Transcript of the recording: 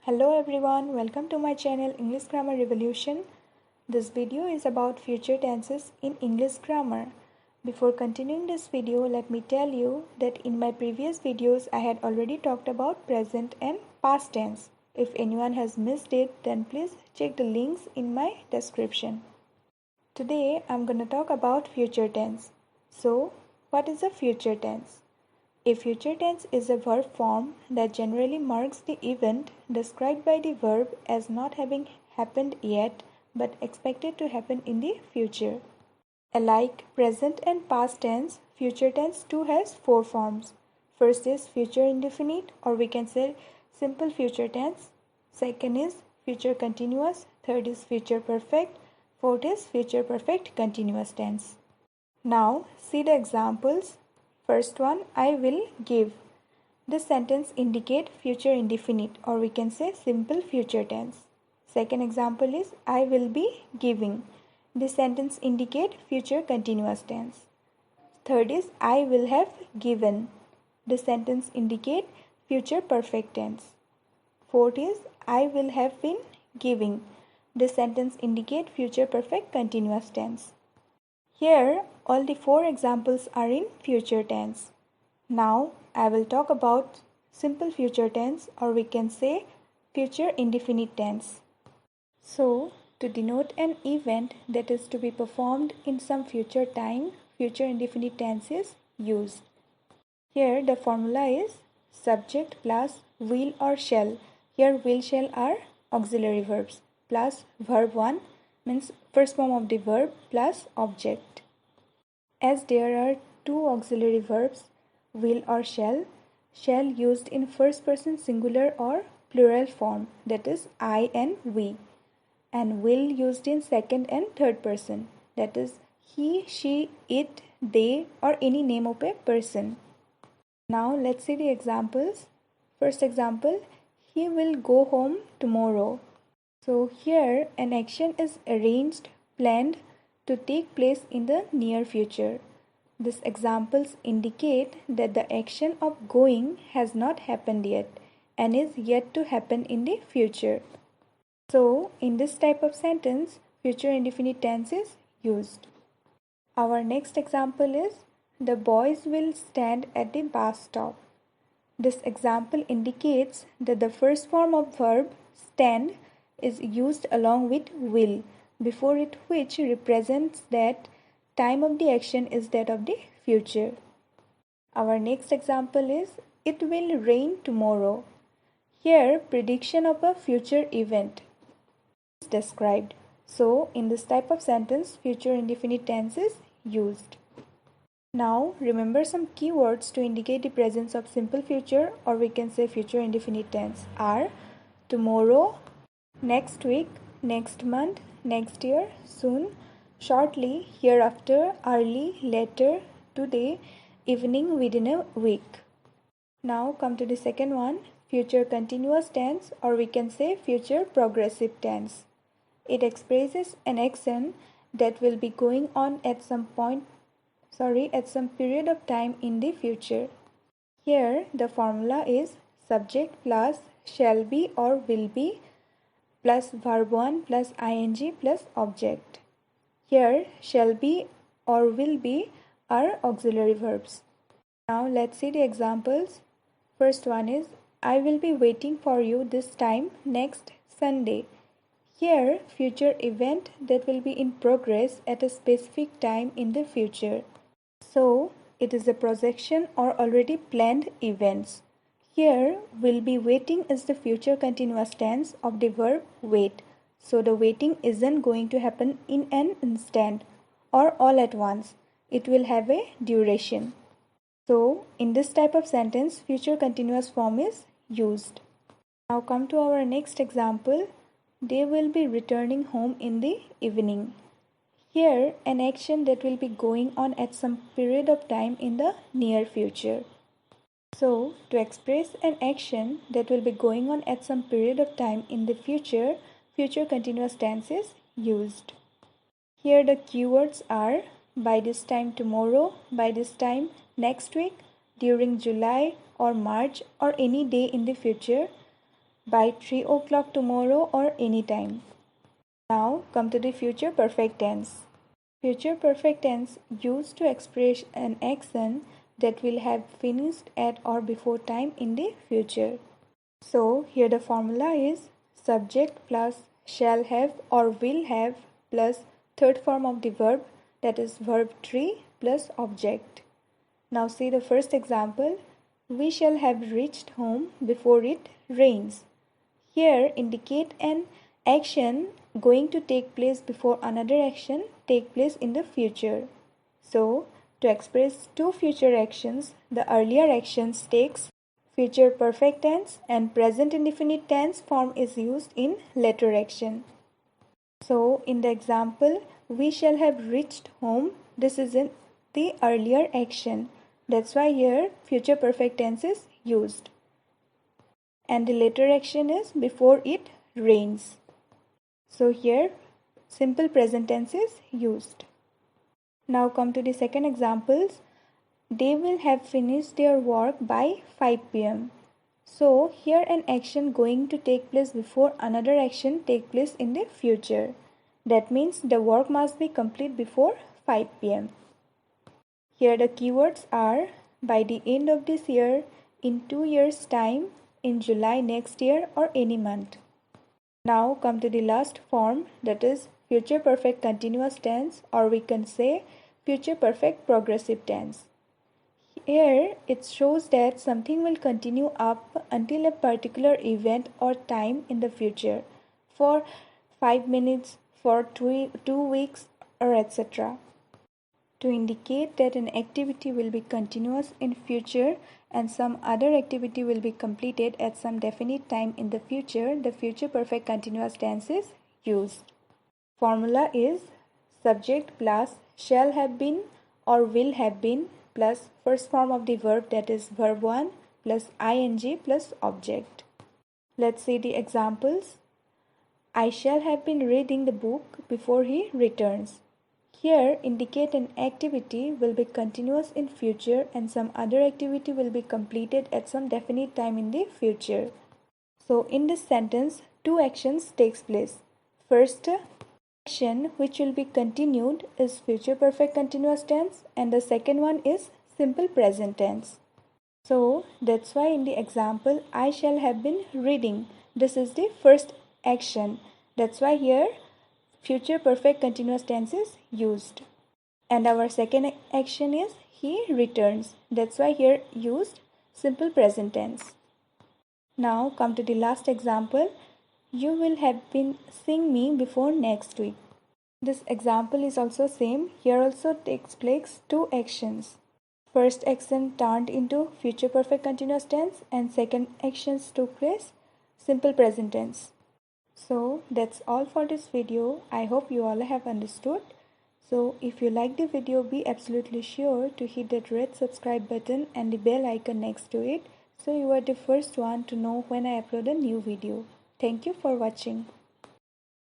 Hello everyone, welcome to my channel English Grammar Revolution. This video is about future tenses in English grammar. Before continuing this video, let me tell you that in my previous videos I had already talked about present and past tense. If anyone has missed it, then please check the links in my description. Today I'm going to talk about future tense. So, what is a future tense? A future tense is a verb form that generally marks the event described by the verb as not having happened yet but expected to happen in the future. Alike present and past tense, future tense too has four forms. First is future indefinite, or we can say simple future tense. Second is future continuous. Third is future perfect. Fourth is future perfect continuous tense. Now see the examples. First one, I will give. This sentence indicate future indefinite, or we can say simple future tense. Second example is I will be giving. This sentence indicate future continuous tense. Third is I will have given. This sentence indicate future perfect tense. Fourth is I will have been giving. This sentence indicate future perfect continuous tense. Here, all the four examples are in future tense. Now, I will talk about simple future tense, or we can say future indefinite tense. So, to denote an event that is to be performed in some future time, future indefinite tense is used. Here, the formula is subject plus will or shall. Here, will, shall are auxiliary verbs plus verb 1 means first form of the verb plus object. As there are two auxiliary verbs, will or shall used in first person singular or plural form, that is I and we, and will used in second and third person, that is he, she, it, they, or any name of a person. Now let's see the examples. First example, he will go home tomorrow. So here an action is arranged, planned to take place in the near future. These examples indicate that the action of going has not happened yet and is yet to happen in the future. So, in this type of sentence, future indefinite tense is used. Our next example is the boys will stand at the bus stop. This example indicates that the first form of verb stand is used along with will before it, which represents that time of the action is that of the future. Our next example is it will rain tomorrow. Here prediction of a future event is described. So in this type of sentence future indefinite tense is used. Now remember some keywords to indicate the presence of simple future, or we can say future indefinite tense, are tomorrow, next week, next month, next year, soon, shortly, hereafter, early, later, today, evening, within a week. Now come to the second one, future continuous tense, or we can say future progressive tense. It expresses an action that will be going on at some period of time in the future. Here the formula is subject plus shall be or will be plus verb 1 plus ing plus object. Here shall be or will be are auxiliary verbs. Now let's see the examples. First one is I will be waiting for you this time next Sunday. Here future event that will be in progress at a specific time in the future. So it is a projection or already planned events. Here will be waiting is the future continuous tense of the verb wait. So the waiting isn't going to happen in an instant or all at once. It will have a duration. So in this type of sentence future continuous form is used. Now come to our next example. They will be returning home in the evening. Here an action that will be going on at some period of time in the near future. So, to express an action that will be going on at some period of time in the future, future continuous tense is used. Here the keywords are by this time tomorrow, by this time next week, during July or March or any day in the future, by 3 o'clock tomorrow or anytime. Now come to the future perfect tense. Future perfect tense used to express an action that will have finished at or before time in the future. So here the formula is subject plus shall have or will have plus third form of the verb, that is verb 3 plus object. Now see the first example. We shall have reached home before it rains. Here indicate an action going to take place before another action take place in the future. So to express two future actions, the earlier actions takes future perfect tense and present indefinite tense form is used in later action. So in the example, we shall have reached home, this is in the earlier action. That's why here future perfect tense is used. And the later action is before it rains. So here simple present tense is used. Now come to the second examples. They will have finished their work by 5 p.m. So here an action going to take place before another action take place in the future. That means the work must be complete before 5 p.m. Here the keywords are by the end of this year, in 2 years time, in July next year or any month. Now come to the last form, that is future perfect continuous tense, or we can say future perfect progressive tense. Here it shows that something will continue up until a particular event or time in the future for 5 minutes, for 2 weeks or etc. To indicate that an activity will be continuous in future and some other activity will be completed at some definite time in the future, the future perfect continuous tense is used. Formula is subject plus shall have been or will have been plus first form of the verb, that is verb 1 plus ing plus object. Let's see the examples. I shall have been reading the book before he returns. Here indicate an activity will be continuous in future and some other activity will be completed at some definite time in the future. So in this sentence, two actions takes place. First action which will be continued is future perfect continuous tense and the second one is simple present tense. So that's why in the example I shall have been reading, this is the first action. That's why here future perfect continuous tense is used. And our second action is he returns. That's why here used simple present tense. Now come to the last example. You will have been seeing me before next week. This example is also same. Here also takes place two actions. First action turned into future perfect continuous tense and second actions took place simple present tense. So that's all for this video. I hope you all have understood. So if you like the video, be absolutely sure to hit that red subscribe button and the bell icon next to it so you are the first one to know when I upload a new video. Thank you for watching.